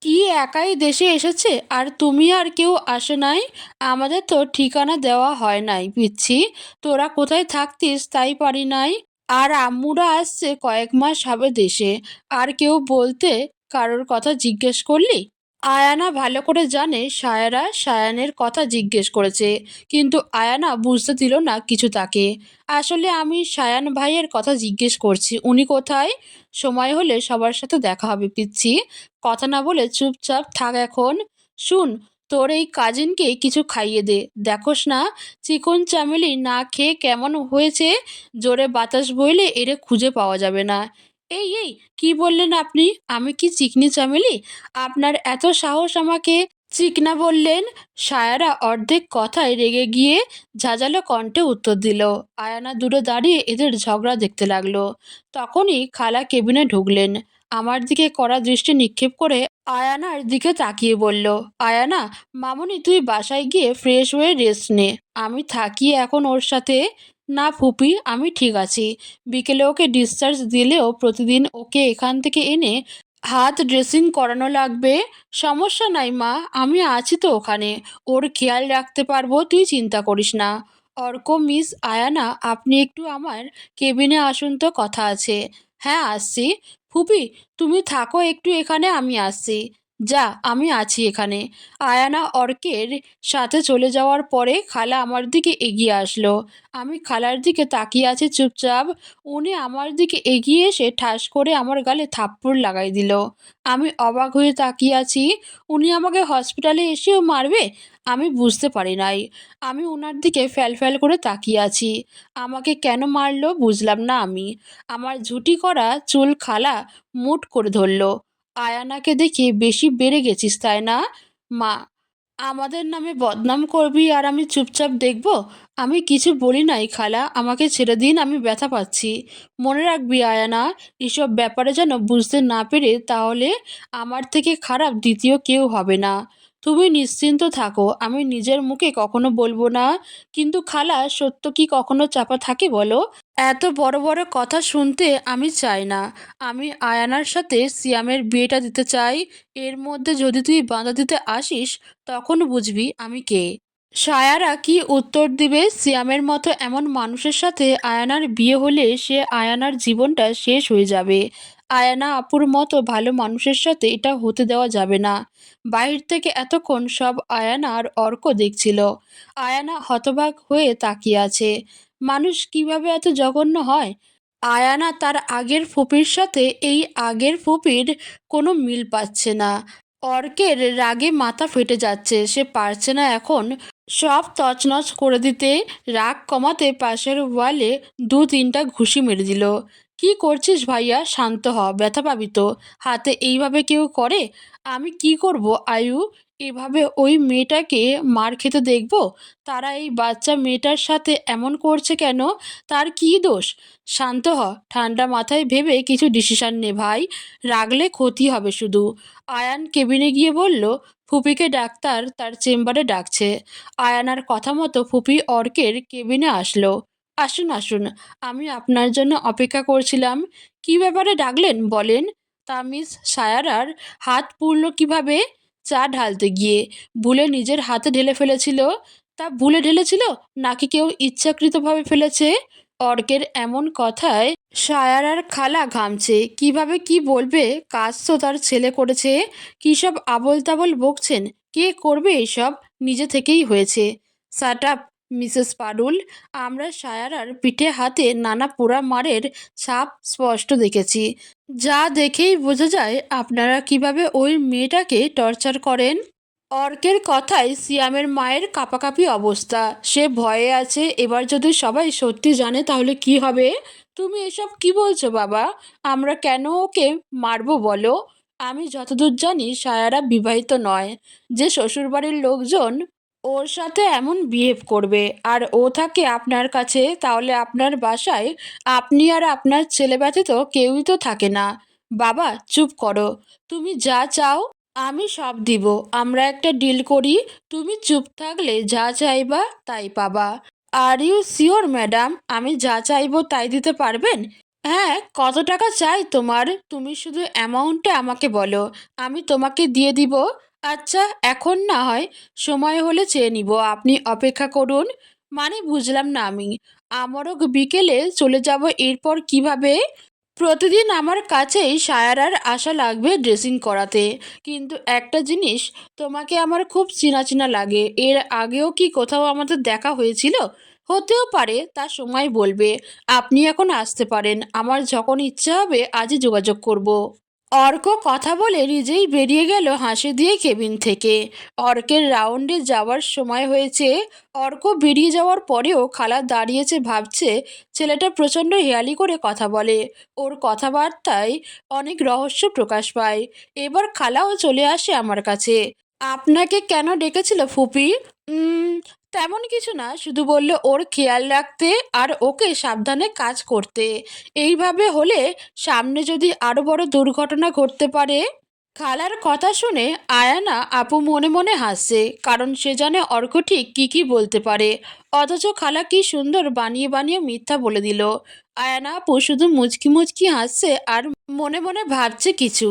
Speaker 1: কি একাই দেশে এসেছে, আর তুমি আর কেউ আসে নাই? আমাদের তো ঠিকানা দেওয়া হয় নাই পিচ্ছি, তোরা কোথায় থাকতিস তাই পারি নাই। আর আম্মুরা আসছে কয়েক মাস হবে দেশে। আর কেউ বলতে কারোর কথা জিজ্ঞেস করলি? আয়ানা ভালো করে জানে সায়ারা সায়ানের কথা জিজ্ঞেস করেছে, কিন্তু আয়ানা বুঝতে দিল না কিছু তাকে। আসলে আমি সায়ান ভাইয়ের কথা জিজ্ঞেস করছি, উনি কোথায়? সময় হলে সবার সাথে দেখা হবে পিচ্ছি, কথা না বলে চুপচাপ থাক এখন। শুন, তোর এই কাজিনকে কিছু খাইয়ে দে, দেখোস না চিকন চামেলি না খেয়ে কেমন হয়েছে। জোরে বাতাস বইলে এরে খুঁজে পাওয়া যাবে না। এই এই, কি বললেন আপনি? আমি কি চিকনি চামেলি? আপনার এত সাহস আমাকে চিকনা বললেন? সায়ারা অর্ধেক কথায় রেগে গিয়ে ঝাঁঝালো কণ্ঠে উত্তর দিল। আয়ানা দূরে দাঁড়িয়ে এদের ঝগড়া দেখতে লাগলো। তখনই খালা কেবিনে ঢুকলেন। আমার দিকে কড়া দৃষ্টি নিক্ষেপ করে আয়ানার দিকে তাকিয়ে বলল, আয়ানা মামুনি তুই বাসায় গিয়ে ফ্রেশ হয়ে রেস্ট নে, আমি থাকি এখন ওর সাথে। না ফুপি, আমি ঠিক আছি। বিকেলে ওকে ডিসচার্জ দিলেও প্রতিদিন ওকে এখান থেকে এনে হাত ড্রেসিং করানো লাগবে। সমস্যা নাই মা, আমি আছি তো ওখানে, ওর খেয়াল রাখতে পারবো, তুই চিন্তা করিস না। অর্ক, মিস আয়ানা আপনি একটু আমার কেবিনে আসুন তো, কথা আছে। হ্যাঁ আসছি। ফুপি তুমি থাকো একটু এখানে, আমি আসছি। যা, আমি আছি এখানে। আয়ানা অর্কের সাথে চলে যাওয়ার পরে খালা আমার দিকে এগিয়ে আসলো। আমি খালার দিকে তাকিয়ে আছি চুপচাপ। উনি আমার দিকে এগিয়ে এসে ঠাস করে আমার গালে থাপ্পড় লাগাই দিল। আমি অবাক হয়ে তাকিয়ে আছি। উনি আমাকে হসপিটালে এসেও মারবে? আমি বুঝতে পারি নাই। আমি ওনার দিকে ফ্যাল করে তাকিয়ে আছি। আমাকে কেন মারলো বুঝলাম না আমি। আমার ঝুঁটি করা চুল খালা মুঠ করে ধরল। আয়ানাকে দেখে বেশি বেড়ে গেছিস তাই না? মা, আমাদের নামে বদনাম করবি আর আমি চুপচাপ দেখব? আমি কিছু বলি নাই খালা, আমাকে ছেড়ে দিন, আমি ব্যথা পাচ্ছি। মনে রাখবি আয়ানা, এসব ব্যাপারে যেন বুঝতে না পেরে তাহলে আমার থেকে খারাপ দ্বিতীয় কেউ হবে না। তুমি নিশ্চিন্ত থাকো, আমি নিজের মুখে কখনো বলবো না। কিন্তু খালা, সত্য কি কখনো চাপা থাকে বলো? এত বড় বড় কথা শুনতে আমি চাই না। আমি আয়ানার সাথে সিয়ামের বিয়েটা দিতে চাই। এর মধ্যে যদি তুই বাধা দিতে আসিস, তখন বুঝবি আমি কে। সায়ারা কি উত্তর দিবে? সিয়ামের মতো এমন মানুষের সাথে আয়ানার বিয়ে হলে সে আয়ানার জীবনটা শেষ হয়ে যাবে। আয়ানা আপুর মতো ভালো মানুষের সাথে এটা হতে দেওয়া যাবে না। বাহির থেকে এতক্ষণ সব আয়ানা আর অর্ক দেখছিল। আয়ানা হতবাক হয়ে তাকিয়ে আছে। মানুষ কিভাবে এত জঘন্য হয়? আয়ানা তার আগের ফুপির সাথে এই আগের ফুপির কোনো মিল পাচ্ছে না। অর্কের রাগে মাথা ফেটে যাচ্ছে, সে পারছে না এখন সব তছনছ করে দিতে। রাগ কমাতে পাশের ওয়ালে দু তিনটা ঘুষি মেরে দিল। কি করছিস ভাইয়া? শান্ত হ, ব্যথা পাবি তো। হাতে এইভাবে কেউ করে? আমি কি করব আয়ু? এভাবে ওই মেয়েটাকে মার খেতে দেখব? তারা এই বাচ্চা মেয়েটার সাথে এমন করছে কেন? তার কি দোষ? শান্ত হ, ঠান্ডা মাথায় ভেবে কিছু ডিসিশন নে ভাই, রাগলে ক্ষতি হবে শুধু। আয়ান কেবিনে গিয়ে বলল, ফুপিকে ডাক্তার তার চেম্বারে ডাকছে। আয়ানার কথা মতো ফুপি অর্কের কেবিনে আসলো। আসুন আসুন, আমি আপনার জন্য অপেক্ষা করছিলাম। কি ব্যাপারে ডাকলেন বলেন? তামিজ সায়ারার হাত পুড়ল কিভাবে? চা ঢালতে গিয়ে ভুলে নিজের হাতে ঢেলে ফেলেছিল। তা ভুলে ঢেলেছিল নাকি কেউ ইচ্ছাকৃতভাবে ফেলেছে? অর্কের এমন কথায় সায়ারার খালা ঘামছে। কিভাবে কি বলবে? কাজ তো তার ছেলে করেছে। কী সব আবোল তাবোল বকছেন? কে করবে এসব? নিজে থেকেই হয়েছে। শাট আপ মিসেস পারুল। আমরা সায়ারার পিঠে হাতে নানা পোড়া মারের ছাপ স্পষ্ট দেখেছি। যা দেখেই বোঝা যায় আপনারা কিভাবে ওই মেয়েটাকে টর্চার করেন। অর্কের কথায় সিয়ামের মায়ের কাঁপাকাঁপি অবস্থা। সে ভয়ে আছে, এবার যদি সবাই সত্যি জানে তাহলে কি হবে? তুমি এসব কি বলছো বাবা? আমরা কেন ওকে মারবো বলো? আমি যতদূর জানি সায়ারা বিবাহিত নয়। যে শ্বশুরবাড়ির লোকজন ওর সাথে এমন বিহেভ করবে আর ও থাকে আপনার কাছে, তাহলে আপনার বাসায় আপনি আর আপনার ছেলে ব্যতীত কেউই তো থাকে না। বাবা চুপ করো। তুমি যা চাও আমি সব দিব। আমরা একটা ডিল করি, তুমি চুপ থাকলে যা চাইবা তাই পাবা। আর ইউ শিওর ম্যাডাম, আমি যা চাইবো তাই দিতে পারবেন? হ্যাঁ, কত টাকা চাই তোমার? তুমি শুধু অ্যামাউন্টটা আমাকে বলো, আমি তোমাকে দিয়ে দিব। আচ্ছা, এখন না হয়, সময় হলে চেয়ে নিব, আপনি অপেক্ষা করুন। মানে বুঝলাম না আমি। আমারও বিকেলে চলে যাব, এরপর কিভাবে? প্রতিদিন আমার কাছেই সায়ারার আশা লাগবে ড্রেসিং করাতে। কিন্তু একটা জিনিস, তোমাকে আমার খুব চেনা চেনা লাগে। এর আগেও কি কোথাও আমাদের দেখা হয়েছিল? হতেও পারে, তা সময় বলবে। আপনি এখন আসতে পারেন, আমার যখন ইচ্ছা হবে আজই যোগাযোগ করব। অর্ক কথা বলে নিজেই বেরিয়ে গেল হাসি দিয়ে কেবিন থেকে। অর্কের রাউন্ডে যাওয়ার সময় হয়েছে। অর্ক বেরিয়ে যাওয়ার পরেও খালা দাঁড়িয়েছে, ভাবছে। ছেলেটা প্রচণ্ড হেয়ালি করে কথা বলে। ওর কথাবার্তায় অনেক রহস্য প্রকাশ পায়। এবার খালাও চলে আসে আমার কাছে। আপনাকে কেন ডেকেছিল ফুপি? উম, তেমন কিছু না, শুধু বললে ওর খেয়াল রাখতে আর ওকে সাবধানে কাজ করতে। এইভাবে হলে সামনে যদি আরো বড় দুর্ঘটনা ঘটতে পারে। খালার কথা শুনে আয়ানা আপু মনে মনে হাসছে, কারণ সে জানে অর্ক ঠিক কি কি বলতে পারে। অথচ খালা কি সুন্দর বানিয়ে বানিয়ে মিথ্যা বলে দিল। আয়ানা আপু শুধু মুচকি মুচকি হাসছে আর মনে মনে ভাবছে কিছু।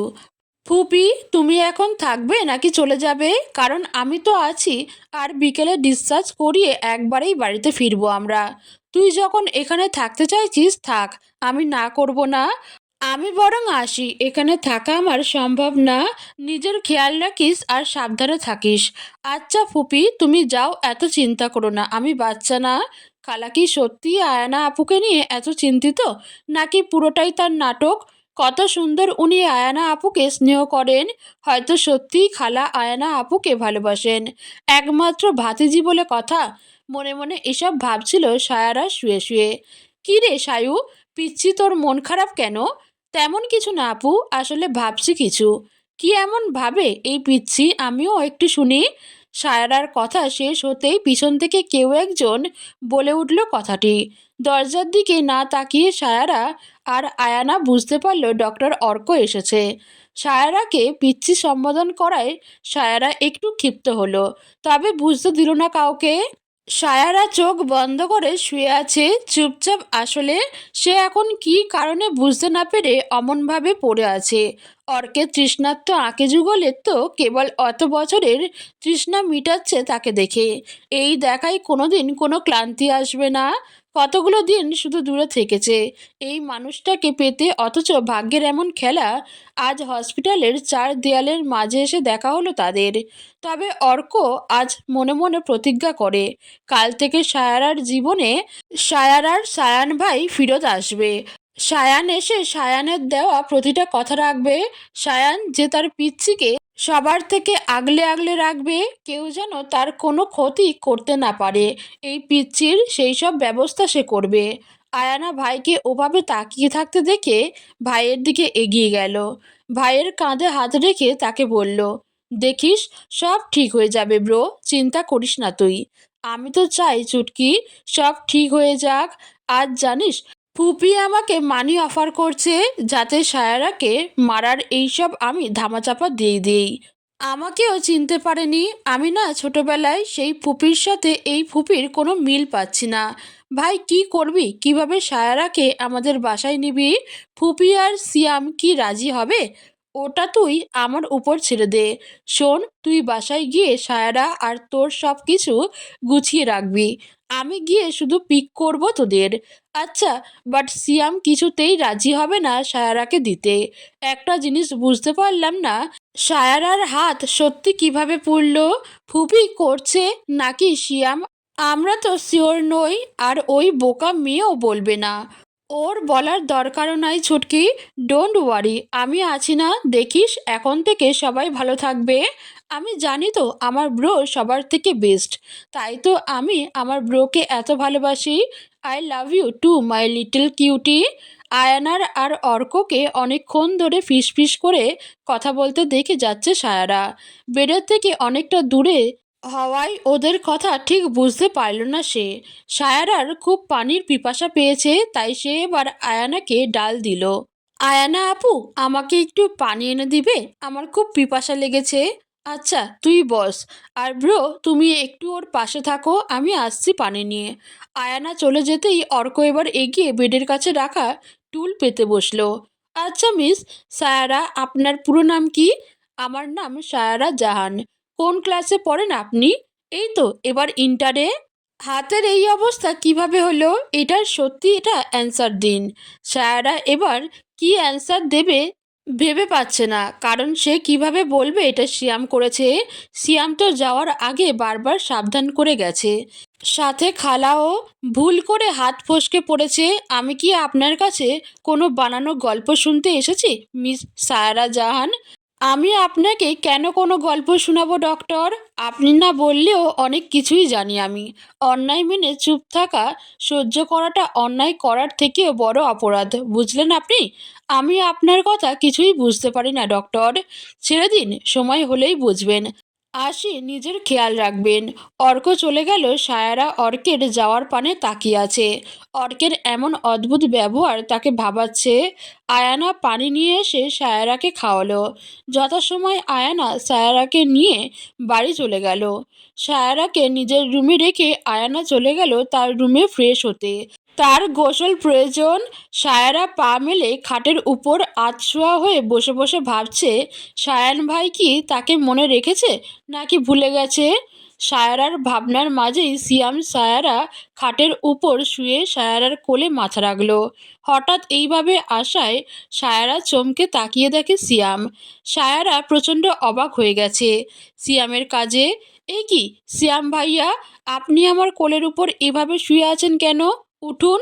Speaker 1: ফুপি, তুমি এখন থাকবে নাকি চলে যাবে? কারণ আমি তো আছি। আর বিকেলে ডিসচার্জ করিয়ে একবারেই বাড়িতে ফিরবো আমরা। তুই যখন এখানে থাকতে চাইছিস থাক, আমি না করব না। আমি বরং আসি, এখানে থাকা আমার সম্ভব না। নিজের খেয়াল রাখিস আর সাবধানে থাকিস। আচ্ছা ফুপি, তুমি যাও, এত চিন্তা করো না, আমি বাচ্চা না। খালা কি সত্যি আয়ানা আপুকে নিয়ে এত চিন্তিত, নাকি পুরোটাই তার নাটক? কত সুন্দর উনি আয়ানা আপুকে স্নেহ করেন। হয়তো সত্যিই খালা আয়ানা আপুকে ভালোবাসেন, একমাত্র ভাতিজি বলে কথা। মনে মনে এসব ভাবছিল সায়ারা শুয়ে শুয়ে। কি রে সায়ু, পিচ্ছি তোর মন খারাপ কেন? তেমন কিছু না আপু, আসলে ভাবছি কিছু। কি এমন ভাবে এই পিচ্ছি, আমিও একটু শুনি। সায়রার কথা শেষ হতেই পিছন থেকে কেউ একজন বলে উঠল কথাটি। দরজার দিকে না তাকিয়ে সায়রা আর আয়ানা বুঝতে পারল ডক্টর অর্ক এসেছে। সায়রাকে পিচ্ছি সম্বোধন করায় সায়রা একটু ক্ষিপ্ত হলো, তবে বুঝতে দিল না কাউকে। সায়ারা চোখ বন্ধ করে শুয়ে আছে চুপচাপ। আসলে সে এখন কি কারণে বুঝতে না পেরে অমনভাবে পড়ে আছে। অর্কের তৃষ্ণার্ত আঁকে যুগলে তো কেবল অত বছরের তৃষ্ণা মিটাচ্ছে তাকে দেখে। এই দেখায় কোনোদিন কোনো ক্লান্তি আসবে না। কতগুলো দিন শুধু দূরে থেকেছে এই মানুষটাকে পেতে, অথচ ভাগ্যের এমন খেলা, আজ হসপিটালের চার দেয়ালের মাঝে এসে দেখা হলো তাদের। তবে অর্ক আজ মনে মনে প্রতিজ্ঞা করে, কাল থেকে সায়ারার জীবনে সায়ারার সায়ান ভাই ফিরত আসবে। সায়ান এসে সায়ানের দেওয়া প্রতিটা কথা রাখবে। সায়ান যে তার পিচ্ছিকে সবার থেকে আগলে আগলে রাখবে, কেউ যেন তার কোনো ক্ষতি করতে না পারে। এই পিচ্ছির সেই সব ব্যবস্থা সে করবে। আয়ানা ভাইকে ওভাবে তাকিয়ে থাকতে দেখে ভাইয়ের দিকে এগিয়ে গেল। ভাইয়ের কাঁধে হাত রেখে তাকে বলল, দেখিস, সব ঠিক হয়ে যাবে ব্রো, চিন্তা করিস না তুই। আমি তো চাই চুটকি সব ঠিক হয়ে যাক। আজ জানিস, ফুপি আমাকে মানি অফার করছে যাতে সায়ারাকে মারার এইসব আমি ধামাচাপা দিয়ে দিই। আমাকেও চিনতে পারেনি। আমি না ছোটবেলায় সেই ফুপির সাথে এই ফুপির কোনো মিল পাচ্ছি না। ভাই কি করবি, কিভাবে সায়ারাকে আমাদের বাসায় নিবি? ফুপি আর সিয়াম কি রাজি হবে? ওটা তুই আমার উপর ছেড়ে দে। শোন, তুই বাসায় গিয়ে সায়ারা আর তোর সব কিছু গুছিয়ে রাখবি। আমি গিয়ে শুধু পিক করব তোদের। আচ্ছা, বাট সিয়াম কিছুতেই রাজি হবে না সায়ারাকে দিতে। একটা জিনিস বুঝতে পারলাম না, সায়ারার হাত সত্যি কিভাবে পুড়ল? ফুপি করছে নাকি শিয়াম? আমরা তো শিওর নই, আর ওই বোকা মেয়েও বলবে না। ওর বলার দরকারও নাই ছুটকি। ডোন্ট ওয়ারি, আমি আছি না, দেখিস এখন থেকে সবাই ভালো থাকবে। আমি জানি তো আমার ব্রো সবার থেকে বেস্ট, তাই তো আমি আমার ব্রোকে এত ভালোবাসি। I love you too my little cutie. আয়ানার আর অর্ককে অনেকক্ষণ ধরে ফিসফিস করে কথা বলতে দেখে যাচ্ছে সায়ারা। বেডের থেকে অনেকটা দূরে হওয়ায় ওদের কথা ঠিক বুঝতে পারল না সে। সায়ারার খুব পানির পিপাসা পেয়েছে, তাই সে এবার আয়ানাকে ডাল দিল। আয়ানা আপু, আমাকে একটু পানি এনে দিবে? আমার খুব পিপাসা লেগেছে। আচ্ছা তুই বস, আর ব্রো তুমি একটু ওর পাশে থাকো, আমি আসছি পানি নিয়ে। আয়ানা চলে যেতেই অর্ক এবার এগিয়ে বেডের কাছে রাখা টুল পেতে বসলো। আচ্ছা মিস সায়ারা, আপনার পুরো নাম কি? আমার নাম সায়ারা জাহান। কোন ক্লাসে পড়েন আপনি? এই তো এবার ইন্টারে। হাতের এই অবস্থা কিভাবে হলো? এটার সত্যি এটা অ্যান্সার দিন। সায়ারা এবার কি অ্যান্সার দেবে ভেবে পাচ্ছে না, কারণ সে কিভাবে বলবে এটা সিয়াম করেছে। সিয়াম তো যাওয়ার আগে বারবার সাবধান করে গেছে। সাথে খালাও ভুল করে হাত ফসকে পড়েছে। আমি কি আপনার কাছে কোনো বানানো গল্প শুনতে এসেছি মিস সায়ারা জাহান? আমি আপনাকে কেন কোনো গল্প শোনাবো ডক্টর? আপনি না বললেও অনেক কিছুই জানি আমি। অন্যায় মেনে চুপ থাকা, সহ্য করাটা অন্যায় করার থেকেও বড় অপরাধ, বুঝলেন আপনি? আমি আপনার কথা কিছুই বুঝতে পারি না ডক্টর। ছেড়ে দিন, সময় হলেই বুঝবেন। আসি, নিজের খেয়াল রাখবেন। অর্ক চলে গেল। সায়ারা অর্কের যাওয়ার পানে তাকিয়ে আছে। অর্কের এমন অদ্ভুত ব্যবহার তাকে ভাবাচ্ছে। আয়ানা পানি নিয়ে এসে সায়ারাকে খাওয়ালো। যথাসময়ে আয়ানা সায়ারাকে নিয়ে বাড়ি চলে গেল। সায়ারাকে নিজের রুমে রেখে আয়ানা চলে গেল তার রুমে ফ্রেশ হতে। তার গোসল প্রয়োজন। সায়ারা পা মেলে খাটের উপর আধশোয়া হয়ে বসে বসে ভাবছে, সায়ান ভাই কি তাকে মনে রেখেছে নাকি ভুলে গেছে? সায়ারার ভাবনার মাঝেই সিয়াম সায়ারা খাটের উপর শুয়ে সায়ারার কোলে মাথা রাখল। হঠাৎ এইভাবে আসায় সায়ারা চমকে তাকিয়ে দেখে সিয়াম। সায়ারা প্রচণ্ড অবাক হয়ে গেছে সিয়ামের কাজে। এই কি সিয়াম ভাইয়া, আপনি আমার কোলের উপর এভাবে শুয়ে আছেন কেন? উঠুন।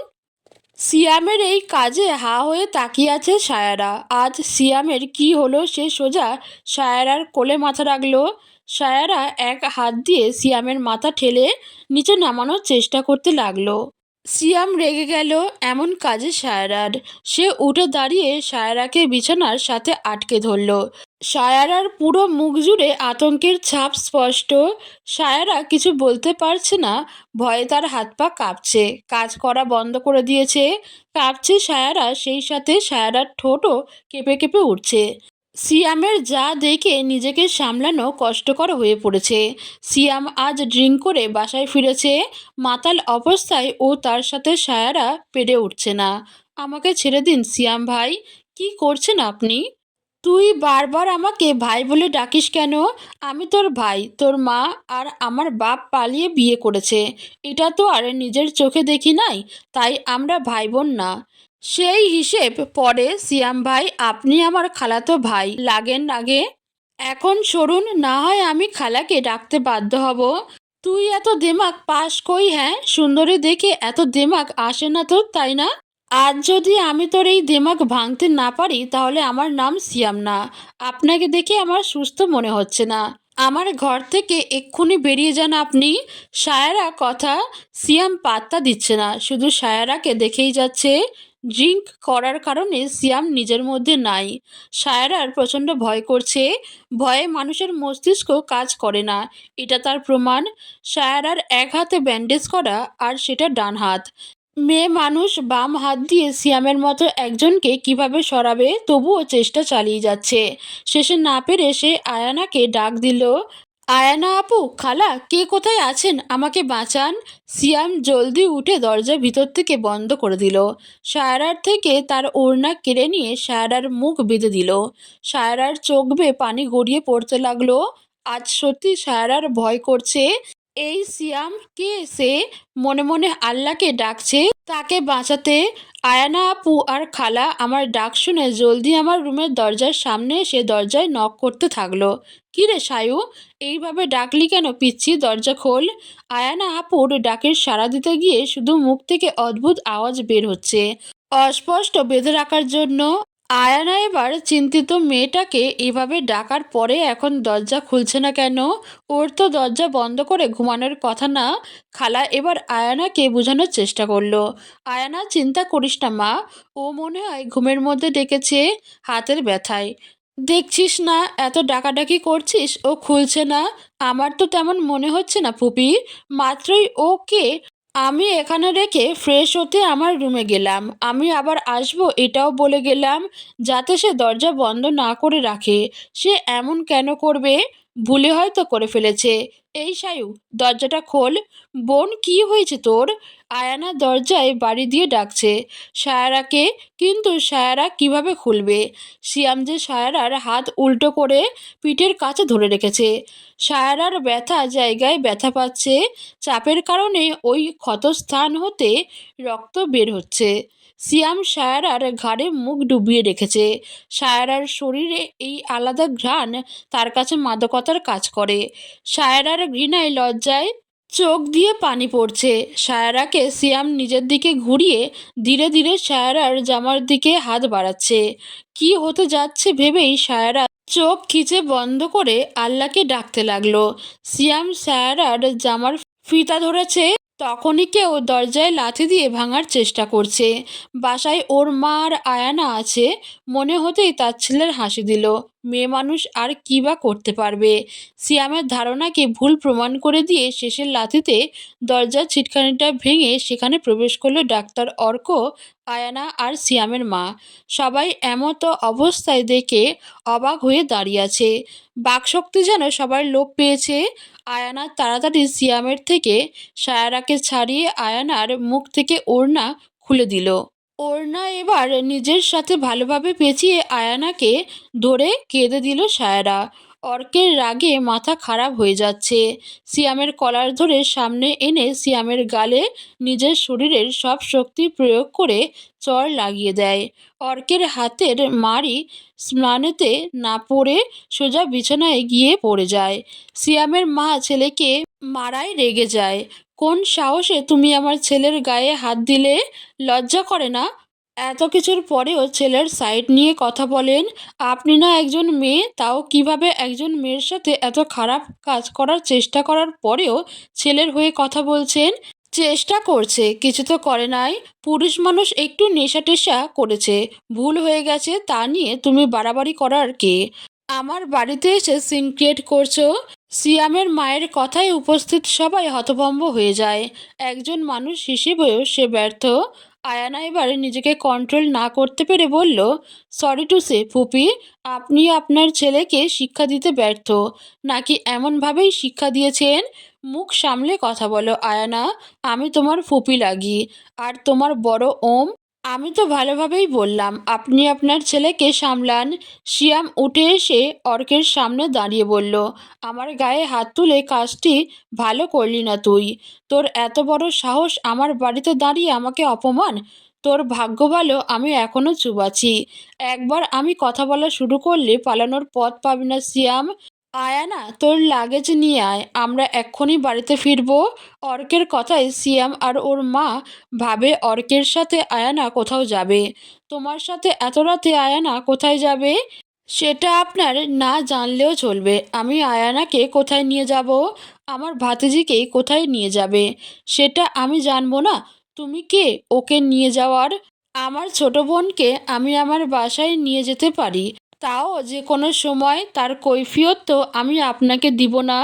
Speaker 1: সিয়ামের এই কাজে হা হয়ে তাকিয়ে আছে সায়ারা। আজ সিয়ামের কি হলো? সে সোজা সায়ারার কোলে মাথা রাখলো। সায়ারা এক হাত দিয়ে সিয়ামের মাথা ঠেলে নিচে নামানোর চেষ্টা করতে লাগলো। সিয়াম রেগে গেল এমন কাজে সায়ারার। সে উঠে দাঁড়িয়ে সায়ারাকে বিছানার সাথে আটকে ধরল। সায়ারার পুরো মুখ জুড়ে আতঙ্কের ছাপ স্পষ্ট। সায়ারা কিছু বলতে পারছে না, ভয়ে তার হাত পা কাঁপছে, কাজ করা বন্ধ করে দিয়েছে। কাঁপছে সায়ারা, সেই সাথে সায়ারার ঠোঁটও কেঁপে কেঁপে উঠছে। সিয়ামের যা দেখে নিজেকে সামলানো কষ্টকর হয়ে পড়েছে। সিয়াম আজ ড্রিঙ্ক করে বাসায় ফিরেছে। মাতাল অবস্থায় ও তার সাথে সায়ারা পেরে উঠছে না। আমাকে ছেড়ে দিন সিয়াম ভাই, কি করছেন আপনি? তুই বারবার আমাকে ভাই বলে ডাকিস কেন? আমি তোর ভাই, তোর মা আর আমার বাপ পালিয়ে বিয়ে করেছে, এটা তো আর নিজের চোখে দেখি নাই, তাই আমরা ভাই বোন না। সেই হিসেব পরে সিয়াম ভাই, আপনি আমার খালাতো ভাই লাগেন আগে। এখন সরুন, না হয় আমি খালাকে ডাকতে বাধ্য হব। তুই এত দেমাক পাস কই? হ্যাঁ, সুন্দরী দেখে এত দেমাক আসে না তোর, তাই না? আজ যদি আমি তোর এই দেমাগ ভাঙতে না পারি তাহলে আমার নাম সিয়াম না। আপনাকে দেখে আমার সুস্থ মনে হচ্ছে না। আমার ঘর থেকে এক্ষুনি বেরিয়ে যান আপনি। সায়ারা কথা সিয়াম পাত্তা দিচ্ছে না, শুধু সায়ারাকে দেখেই যাচ্ছে। ড্রিঙ্ক করার কারণে সিয়াম নিজের মধ্যে নাই। সায়ারার প্রচণ্ড ভয় করছে। ভয়ে মানুষের মস্তিষ্ক কাজ করে না, এটা তার প্রমাণ। সায়ারার এক হাতে ব্যান্ডেজ করা, আর সেটা ডান হাত। মেয়ে মানুষ বাম হাত দিয়ে সিয়ামের মতো একজনকে কিভাবে সরাবে, তবুও চেষ্টা চালিয়ে যাচ্ছে। শেষে না পেরে সে আয়ানাকে ডাক দিল। আয়ানা আপু, খালা, কে কোথায় আছেন? আমাকে বাঁচান। সিয়াম জলদি উঠে দরজা ভিতর থেকে বন্ধ করে দিল। সায়রার থেকে তার ওড়না কেড়ে নিয়ে সায়রার মুখ বেঁধে দিল। সায়রার চোখ বেয়ে পানি গড়িয়ে পড়তে লাগলো। আজ সত্যি সায়রার ভয় করছে। এই সিয়াম কে? সে মনে মনে আল্লাহকে ডাকছে তাকে বাঁচাতে। আয়ানা আপু আর খালা আমার ডাক শুনে জলদি আমার রুমের দরজার সামনে এসে দরজায় নক করতে থাকলো। কী রে সায়ু, এইভাবে ডাকলি কেন পিচ্ছি? দরজা খোল। আয়ানা আপুর ডাকের সাড়া দিতে গিয়ে শুধু মুখ থেকে অদ্ভুত আওয়াজ বের হচ্ছে, অস্পষ্ট বেঁধে রাখার জন্য। আয়ানা এবার চিন্তিত, মেয়েটাকে এভাবে ডাকার পরে এখন দরজা খুলছে না কেন? ওর তো দরজা বন্ধ করে ঘুমানোর কথা না। খালা এবার আয়ানাকে বোঝানোর চেষ্টা করলো। আয়ানা, চিন্তা করিস না মা, ও মনে হয় ঘুমের মধ্যে ডেকেছে হাতের ব্যথায়। দেখছিস না এত ডাকাডাকি করছিস, ও খুলছে না। আমার তো তেমন মনে হচ্ছে না ফুপি, মাত্রই ওকে আমি এখানে রেখে ফ্রেশ হতে আমার রুমে গেলাম। আমি আবার আসবো এটাও বলে গেলাম, যাতে সে দরজা বন্ধ না করে রাখে। সে এমন কেন করবে? ভুলে হয়তো করে ফেলেছে। এই সায়ু, দরজাটা খোল। বোন, কি হয়েছে তোর? আয়ানা দরজায় বাড়ি দিয়ে ডাকছে সায়ারাকে, কিন্তু সায়ারা কিভাবে খুলবে? সিয়াম যে সায়ারার হাত উল্টো করে পিঠের কাছে ধরে রেখেছে। সায়ারার ব্যথা জায়গায় ব্যথা পাচ্ছে, চাপের কারণে ওই ক্ষতস্থান হতে রক্ত বের হচ্ছে। সিয়াম সায়ারার ঘাড়ে মুখ ডুবিয়ে রেখেছে। সায়ারার শরীরে এই আলাদা ঘ্রাণ তার কাছে মাদকতার কাজ করে। সায়ারার ঘৃণায় লজ্জায় চোখ দিয়ে পানি পড়ছে। সায়ারাকে সিয়াম নিজের দিকে ঘুরিয়ে ধীরে ধীরে সায়ারার জামার দিকে হাত বাড়াচ্ছে। কি হতে যাচ্ছে ভেবেই সায়ারা চোখ খিচে বন্ধ করে আল্লাহকে ডাকতে লাগলো। সিয়াম সায়ারার জামার ফিতা ধরেছে, তখনই কেউ দরজায় লাথি দিয়ে ভাঙার চেষ্টা করছে। বাসায় ওর মা আর আয়ানা আছে মনে হতেই তার ছেলের হাসি দিল। মেয়ে মানুষ আর কী বা করতে পারবে? সিয়ামের ধারণাকে ভুল প্রমাণ করে দিয়ে শেষের লাথিতে দরজার ছিটকানিটা ভেঙে সেখানে প্রবেশ করলো ডাক্তার অর্ক, আয়ানা আর সিয়ামের মা। সবাই এমতো অবস্থায় দেখে অবাক হয়ে দাঁড়িয়ে আছে। বাকশক্তি যেন সবার লোপ পেয়েছে। আয়ানা তাড়াতাড়ি সিয়ামের থেকে সায়ারাকে ছাড়িয়ে আয়ানার মুখ থেকে ওড়না খুলে দিল। ওড়না এবার নিজের সাথে ভালোভাবে পেঁচিয়ে আয়ানাকে ধরে কেঁদে দিল সায়ারা। অর্কের রাগে মাথা খারাপ হয়ে যাচ্ছে। সিয়ামের কলার ধরে সামনে এনে সিয়ামের গালে নিজের শরীরের সব শক্তি প্রয়োগ করে চড় লাগিয়ে দেয়। অর্কের হাতের মারি স্নানেতে না পড়ে সোজা বিছানায় গিয়ে পড়ে যায়। সিয়ামের মা ছেলেকে মারায় রেগে যায়। কোন সাহসে তুমি আমার ছেলের গায়ে হাত দিলে? লজ্জা করে না? এত কিছুর পরেও ছেলের সাইড নিয়ে কথা বলেন। আপনি না একজন মেয়ে, তাও কিভাবে একজন মেয়ের সাথে এত খারাপ কাজ করার চেষ্টা করার পরেও ছেলের হয়ে কথা বলছেন? চেষ্টা করছে, কিছু তো করে নাই। পুরুষ মানুষ একটু নেশা টেশা করেছে, ভুল হয়ে গেছে, তা নিয়ে তুমি বাড়াবাড়ি করার কে? আমার বাড়িতে এসে সিন ক্রিয়েট করছো? সিয়ামের মায়ের কথায় উপস্থিত সবাই হতভম্ব হয়ে যায়। একজন মানুষ হিসেবেও সে ব্যর্থ। আয়ানা এবারে নিজেকে কন্ট্রোল না করতে পেরে বলল, সরি টু সে ফুপি, আপনি আপনার ছেলেকে শিক্ষা দিতে ব্যর্থ, নাকি এমনভাবেই শিক্ষা দিয়েছেন? মুখ সামলে কথা বলো আয়ানা, আমি তোমার ফুপি লাগি। আর তোমার বড় ওম, আমি তো ভালোভাবেই বললাম আপনি আপনার ছেলেকে সামলান। শিয়াম উঠে এসে অর্কের সামনে দাঁড়িয়ে বলল, আমার গায়ে হাত তুলে কাজটি ভালো করলি না তুই। তোর এত বড় সাহস আমার বাড়িতে দাঁড়িয়ে আমাকে অপমান! তোর ভাগ্য ভালো আমি এখনও চুপ আছি। একবার আমি কথা বলা শুরু করলে পালানোর পথ পাবি না সিয়াম। আয়ানা, তোর লাগেজ নিয়ে আয়, আমরা এক্ষুনি বাড়িতে ফিরবো। অর্কের কথায় সিয়াম আর ওর মা ভাবে অর্কের সাথে আয়ানা কোথাও যাবে। তোমার সাথে এত রাতে আয়ানা কোথায় যাবে সেটা আপনার না জানলেও চলবে। আমি আয়ানাকে কোথায় নিয়ে যাব, আমার ভাতিজিকে কোথায় নিয়ে যাবে সেটা আমি জানবো না? তুমি কে ওকে নিয়ে যাওয়ার? আমার ছোট বোনকে আমি আমার বাসায় নিয়ে যেতে পারি, তাও যে কোনো সময়, তার কৈফিয়ত তো আমি আপনাকে দিব না।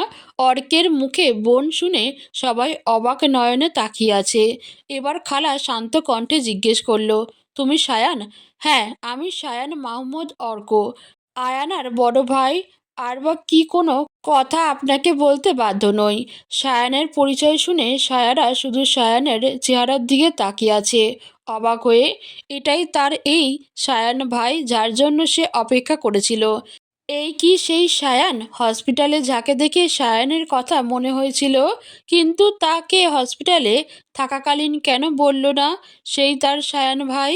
Speaker 1: অর্কের মুখে বোন শুনে সবাই অবাক নয়নে তাকিয়ে আছে। এবার খালা শান্ত কণ্ঠে জিজ্ঞেস করলো, তুমি সায়ান? হ্যাঁ, আমি সায়ান মাহমুদ অর্ক, আয়ানার বড় ভাই। আর বা কি কোনো কথা আপনাকে বলতে বাধ্য নই। সায়ানের পরিচয় শুনে সায়ারা শুধু সায়ানের চেহারার দিকে তাকিয়ে আছে অবাক হয়ে। এটাই তার এই সায়ান ভাই যার জন্য সে অপেক্ষা করেছিল। এই কি সেই সায়ান হসপিটালে যাকে দেখে সায়ানের কথা মনে হয়েছিল, কিন্তু তাকে হসপিটালে থাকাকালীন কেন বলল না সেই তার সায়ান ভাই?